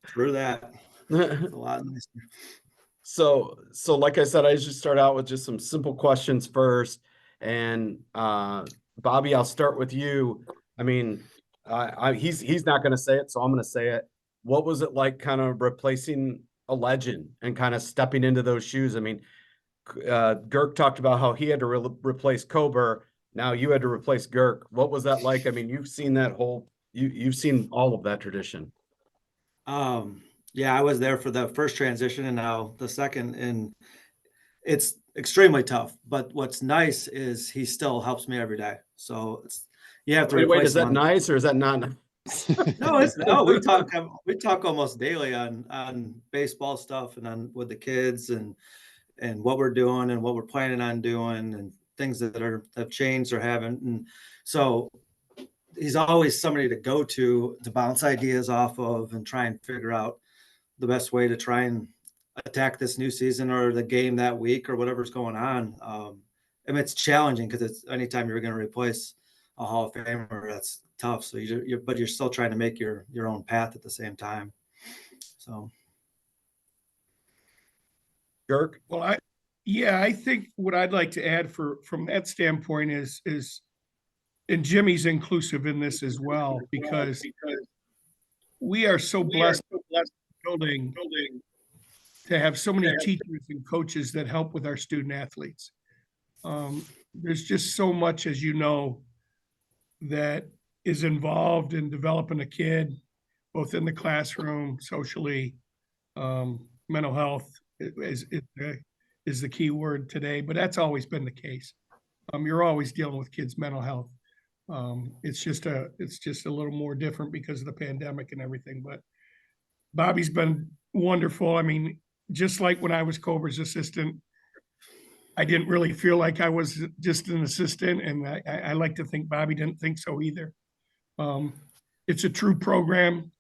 Through that. It's a lot nicer. So like I said, I usually start out with just some simple questions first. And Bobby, I'll start with you. I mean, he's not going to say it, so I'm going to say it. What was it like kind of replacing a legend and kind of stepping into those shoes? I mean, Gerk talked about how he had to replace Kober. Now you had to replace Gerk. What was that like? I mean, you've seen that you've seen all of that tradition. Yeah, I was there for the first transition and now the second, and it's extremely tough. But what's nice is he still helps me every day. So you have to Wait, replace is him that nice or is that not nice? No, we talk almost daily on baseball stuff and on with the kids and what we're doing and what we're planning on doing and things that have changed or haven't. And so he's always somebody to go to bounce ideas off of and try and figure out the best way to try and attack this new season or the game that week or whatever's going on. I mean, it's challenging because it's anytime you're going to replace a Hall of Famer, that's tough. So but you're still trying to make your own path at the same time. So, Gerk? Well, I think what I'd like to add from that standpoint is, and Jimmy's inclusive in this as well, because we are so blessed building to have so many teachers and coaches that help with our student athletes. There's just so much, as you know, that is involved in developing a kid, both in the classroom, socially, mental health is the key word today, but that's always been the case. You're always dealing with kids' mental health. It's just a little more different because of the pandemic and everything, but Bobby's been wonderful. I mean, just like when I was Kober's assistant, I didn't really feel like I was just an assistant, and I like to think Bobby didn't think so either. It's a true program,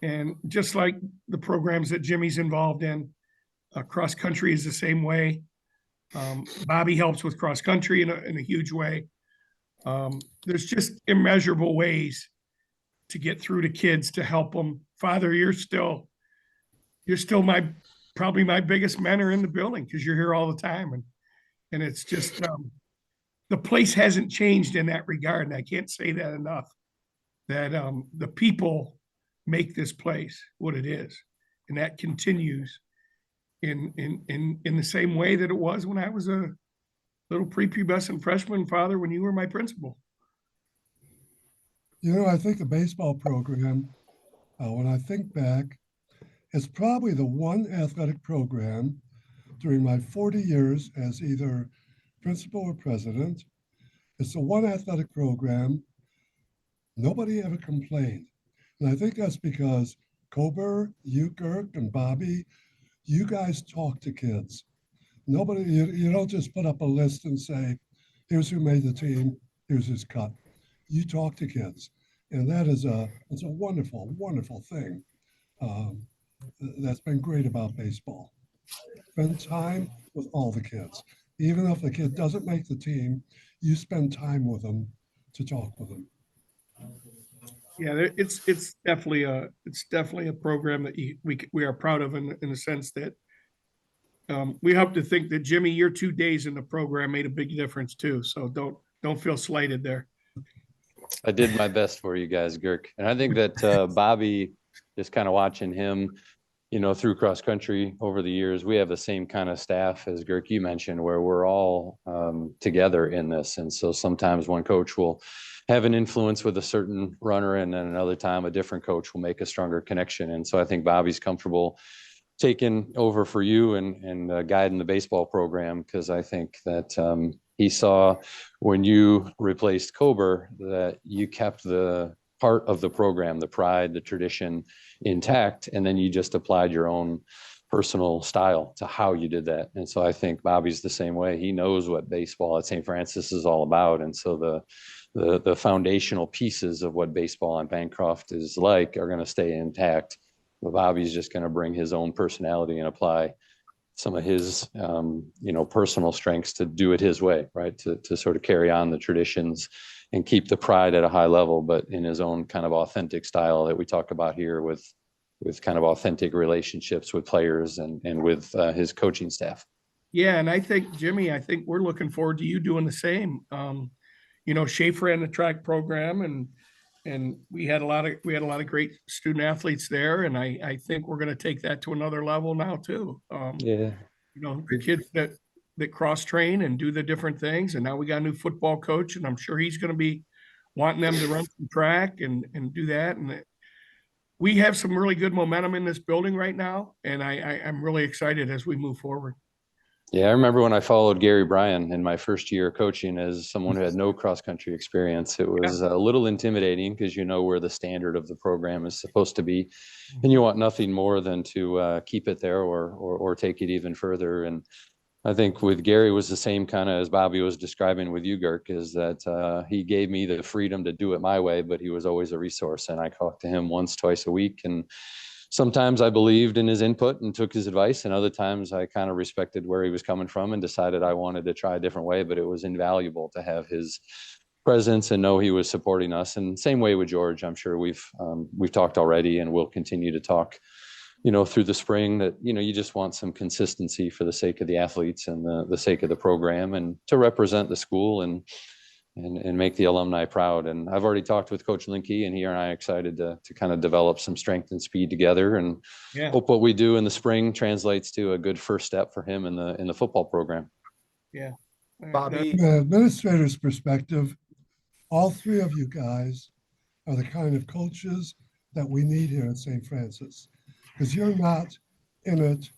and just like the programs that Jimmy's involved in, cross country is the same way. Bobby helps with cross country in a huge way. There's just immeasurable ways to get through to kids to help them. Father, you're still probably my biggest mentor in the building because you're here all the time, and it's just the place hasn't changed in that regard, and I can't say that enough. That the people make this place what it is, and that continues in the same way that it was when I was a little prepubescent freshman, Father, when you were my principal. You know, I think the baseball program, when I think back, is probably the one athletic program during my 40 years as either principal or president. It's the one athletic program nobody ever complained. And I think that's because Kober, you, Gerk, and Bobby, you guys talk to kids. Nobody, you don't just put up a list and say, here's who made the team, here's his cut. You talk to kids. And it's a wonderful, wonderful thing. That's been great about baseball. Spend time with all the kids. Even if the kid doesn't make the team, you spend time with them to talk with them. Yeah, it's definitely a program that we are proud of in the sense that we hope to think that Jimmy, your 2 days in the program made a big difference too. So don't feel slighted there. I did my best for you guys, Gerk, and I think that Bobby, just kind of watching him, you know, through cross country over the years, we have the same kind of staff as Gerk you mentioned, where we're all together in this. And so sometimes one coach will have an influence with a certain runner, and then another time a different coach will make a stronger connection. And so I think Bobby's comfortable taking over for you and guiding the baseball program, because I think that he saw when you replaced Kober that you kept the part of the program, the pride, the tradition intact, and then you just applied your own personal style to how you did that. And so I think Bobby's the same way. He knows what baseball at St. Francis is all about. And so the foundational pieces of what baseball on Bancroft is like are going to stay intact. But Bobby's just going to bring his own personality and apply some of his, personal strengths to do it his way, right? To sort of carry on the traditions keep the pride at a high level, but in his own kind of authentic style that we talk about here with kind of authentic relationships with players and with his coaching staff. Yeah, and I think, Jimmy, I think we're looking forward to you doing the same. You know, Schaefer ran the track program, and we had a lot of great student athletes there, and I think we're going to take that to another level now too. Yeah. You know, the kids that cross train and do the different things, and now we got a new football coach, and I'm sure he's going to be wanting them to run some track and do that. And we have some really good momentum in this building right now, and I'm really excited as we move forward. Yeah, I remember when I followed Gary Bryan in my first year coaching as someone who had no cross country experience. It was a little intimidating because you know where the standard of the program is supposed to be, and you want nothing more than to keep it there or take it even further. And I think with Gary was the same kind of as Bobby was describing with you, Gerk, is that he gave me the freedom to do it my way, but he was always a resource. And I talked to him once, twice a week. And sometimes I believed in his input and took his advice. And other times I kind of respected where he was coming from and decided I wanted to try a different way, but it was invaluable to have his presence and know he was supporting us. And same way with George. I'm sure we've talked already and we'll continue to talk, you know, through the spring, that, you know, you just want some consistency for the sake of the athletes and the sake of the program and to represent the school and make the alumni proud. And I've already talked with Coach Linke, and he and I are excited to kind of develop some strength and speed together, and hope what we do in the spring translates to a good first step for him in the football program. Yeah. Bobby, From an administrator's perspective, all three of you guys are the kind of coaches that we need here at St. Francis, because you're not in it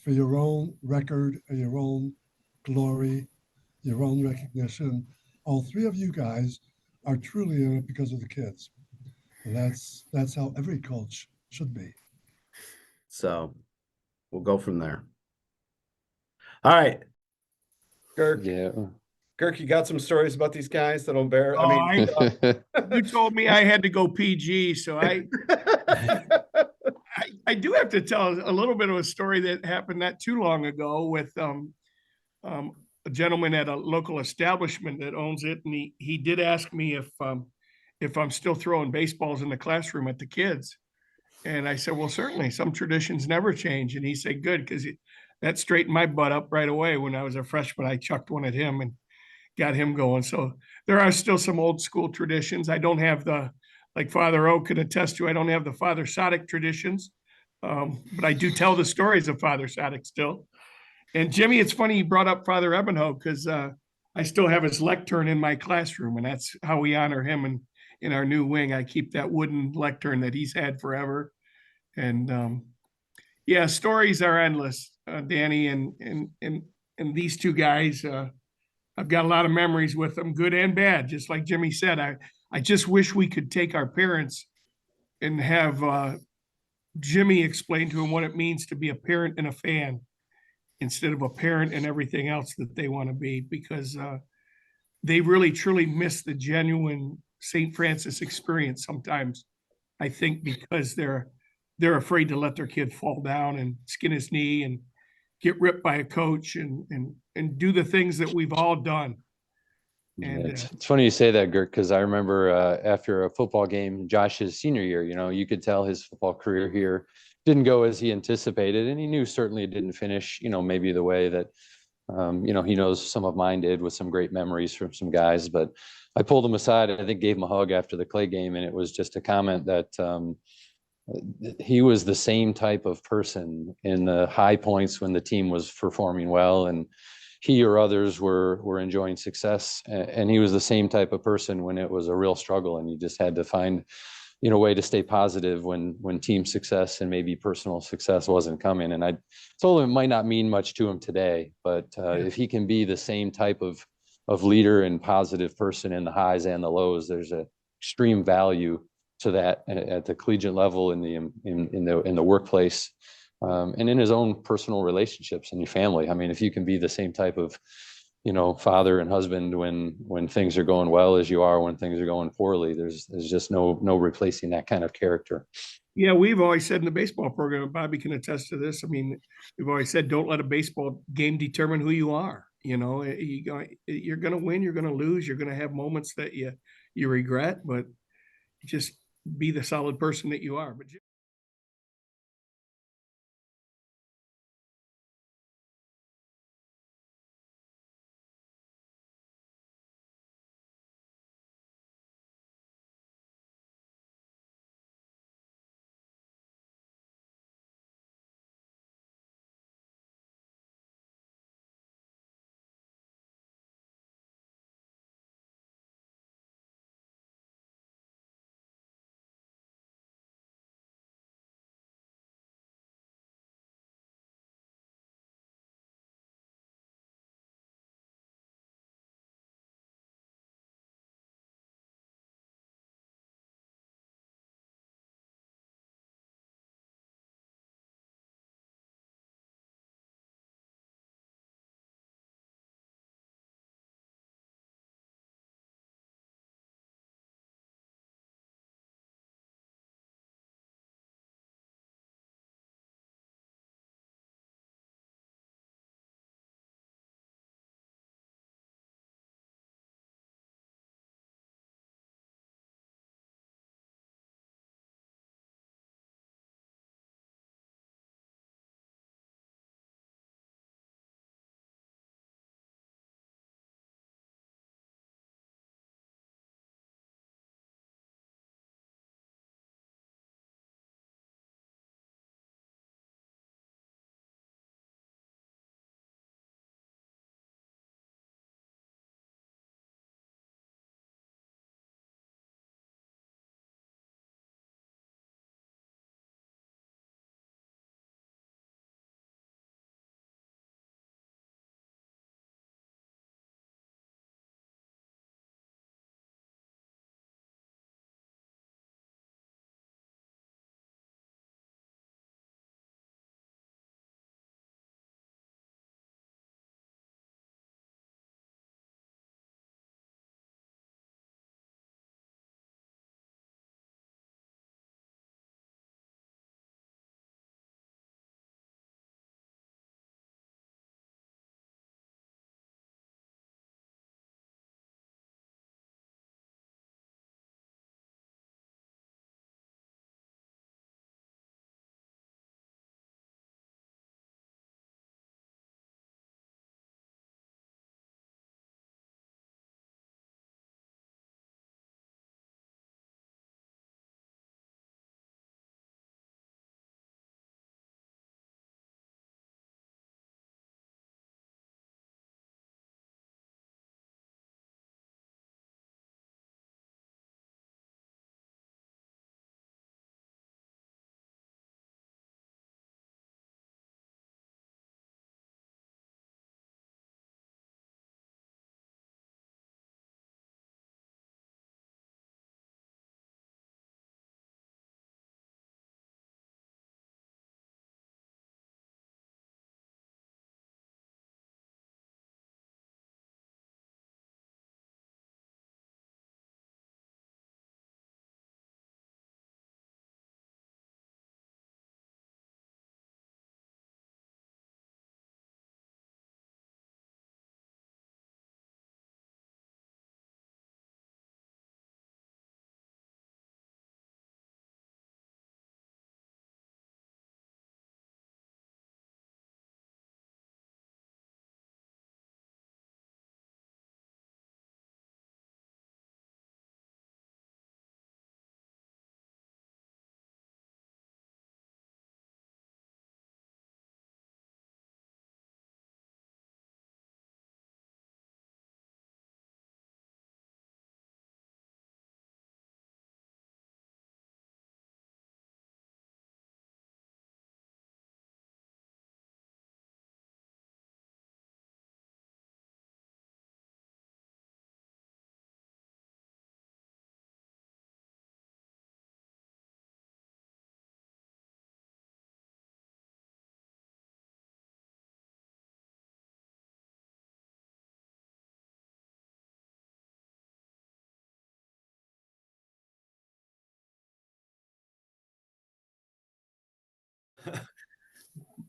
for your own record or your own glory, your own recognition. All three of you guys are truly in it because of the kids. And that's how every coach should be. so we'll go from there. All right. Gerk, you got some stories about these guys that'll bear. You told me I had to go PG, so I do have to tell a little bit of a story that happened not too long ago with a gentleman at a local establishment that owns it, and he did ask me if I'm still throwing baseballs in the classroom at the kids, and I said, well, certainly, some traditions never change. And he said, good, because that straightened my butt up right away. When I was a freshman, I chucked one at him and got him going. So there are still some old school traditions. I don't have like Father O could attest to, I don't have the Father Sadek traditions, but I do tell the stories of Father Sadek still. And Jimmy, it's funny you brought up Father Ebenho, because I still have his lectern in my classroom, and that's how we honor him in our new wing. I keep that wooden lectern that he's had forever. And yeah, stories are endless, Danny, and these two guys. I've got a lot of memories with them, good and bad. Just like Jimmy said, I just wish we could take our parents and have Jimmy explain to them what it means to be a parent and a fan, instead of a parent and everything else that they want to be, because they really truly miss the genuine St. Francis experience sometimes, I think, because they're afraid to let their kid fall down and skin his knee and get ripped by a coach and do the things that we've all done. And it's funny you say that, Gerk, because I remember after a football game, Josh's senior year, you know, you could tell his football career here didn't go as he anticipated, and he knew certainly it didn't finish, you know, maybe the way that, you know, he knows some of mine did, with some great memories from some guys. But I pulled him aside, I think gave him a hug after the Clay game, and it was just a comment that he was the same type of person in the high points when the team was performing well and he or others were enjoying success, and he was the same type of person when it was a real struggle, and you just had to find, you know, way to stay positive when team success and maybe personal success wasn't coming. And I told him it might not mean much to him today, but if he can be the same type of leader and positive person in the highs and the lows, there's a extreme value to that at the collegiate level, in the workplace, and in his own personal relationships and your family. I mean, if you can be the same type of, you know, father and husband when things are going well as you are when things are going poorly, there's just no replacing that kind of character. Yeah, we've always said in the baseball program, and Bobby can attest to this. I mean, we've always said, don't let a baseball game determine who you are. You know, you're going to win, you're going to lose, you're going to have moments that you regret, but just be the solid person that you are. But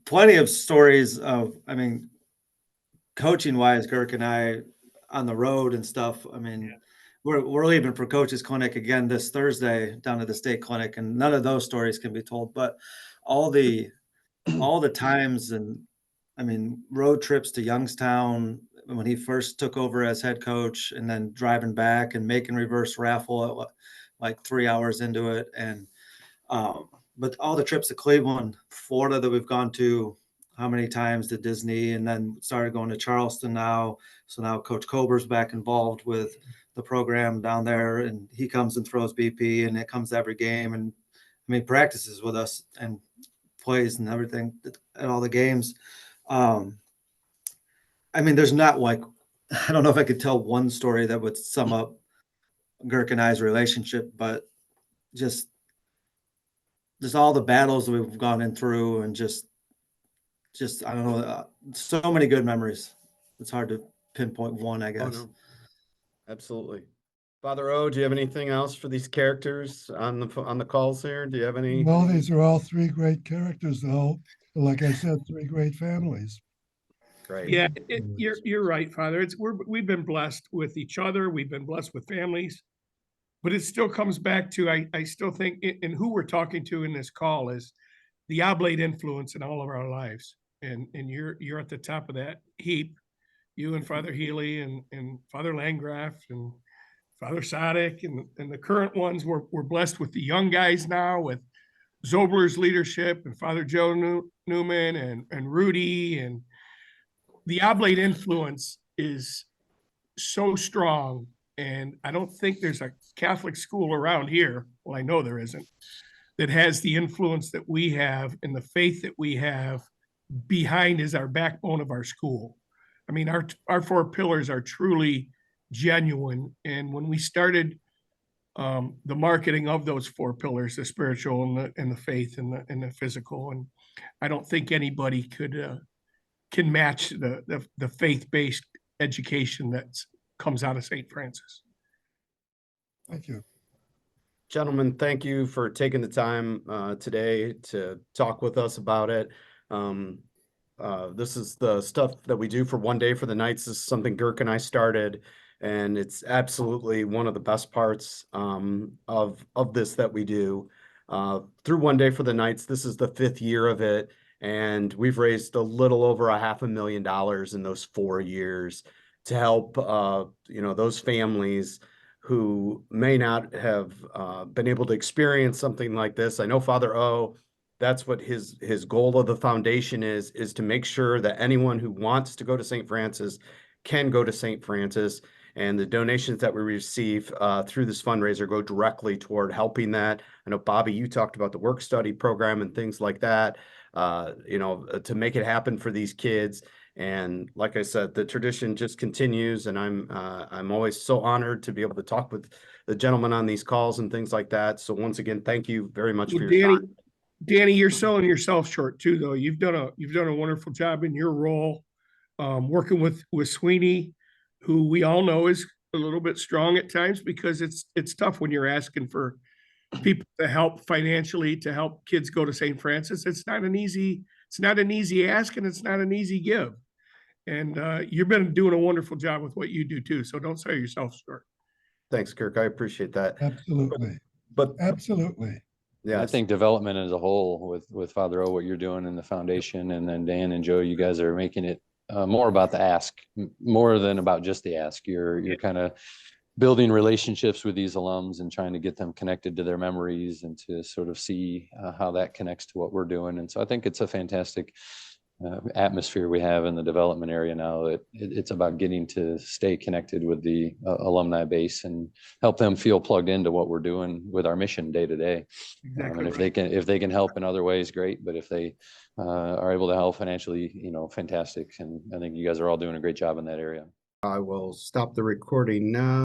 plenty of stories of, I mean, coaching wise, Gerk and I on the road and stuff. I mean, we're leaving for coaches clinic again this Thursday down at the state clinic, and none of those stories can be told, but all the times, and I mean, road trips to Youngstown when he first took over as head coach, and then driving back and making reverse raffle at like 3 hours into it. And but all the trips to Cleveland, Florida that we've gone to, how many times to Disney, and then started going to Charleston now. So now Coach Kober's back involved with the program down there, and he comes and throws BP, and it comes to every game, and I mean, practices with us and plays and everything at all the games. I mean, there's not like, I don't know if I could tell one story that would sum up Gerk and I's relationship, but just all the battles that we've gone in through, and just I don't know, so many good memories. It's hard to pinpoint one, I Oh, guess. no. Absolutely. Father O, do you have anything else for these characters on the calls here? Do you have any? No, these are all three great characters, though. Like I said, three great families. Great. Yeah, you're right, Father. We've been blessed with each other. We've been blessed with families, but it still comes back to, I still think, and who we're talking to in this call is the oblate influence in all of our lives, and you're at the top of that heap. You and Father Healy and Father Landgraf and Father Sadek and the current ones. We're blessed with the young guys now with Zobler's leadership and Father Joe Newman and Rudy, and the oblate influence is so strong. And I don't think there's a Catholic school around here, well, I know there isn't, that has the influence that we have and the faith that we have behind is our backbone of our school. I mean, our four pillars are truly genuine. And when we started the marketing of those four pillars, the spiritual and the faith and the physical, and I don't think anybody can match the faith-based education that comes out of St. Francis. Thank you. Gentlemen, thank you for taking the time today to talk with us about it. This is the stuff that we do for One Day for the Knights. This is something Gerk and I started, and it's absolutely one of the best parts of this that we do. Through One Day for the Knights, this is the 5th year of it, and we've raised a little over $500,000 in those 4 years to help those families who may not have been able to experience something like this. I know Father O, that's what his goal of the foundation is to make sure that anyone who wants to go to St. Francis can go to St. Francis. And the donations that we receive through this fundraiser go directly toward helping that. I know, Bobby, you talked about the work study program and things like that, to make it happen for these kids. And like I said, the tradition just continues, and I'm always so honored to be able to talk with the gentlemen on these calls and things like that. So once again, thank you very much for your time. Danny, you're selling yourself short too, though. You've done a wonderful job in your role, working with Sweeney, who we all know is a little bit strong at times, because it's tough when you're asking for people to help financially to help kids go to St. Francis. It's not an easy ask, and it's not an easy give. And you've been doing a wonderful job with what you do too. So don't sell yourself short. Thanks, Kirk. I appreciate that. Absolutely. But Absolutely. yeah, I think development as a whole with Father O, what you're doing in the foundation, and then Dan and Joe, you guys are making it more about the ask, more than about just the ask. You're kind of building relationships with these alums and trying to get them connected to their memories and to sort of see how that connects to what we're doing. And so I think it's a fantastic atmosphere we have in the development area now. It's about getting to stay connected with the alumni base and help them feel plugged into what we're doing with our mission day to day. Exactly. And if they can help in other ways, great. But if they are able to help financially, fantastic. And I think you guys are all doing a great job in that area. I will stop the recording now.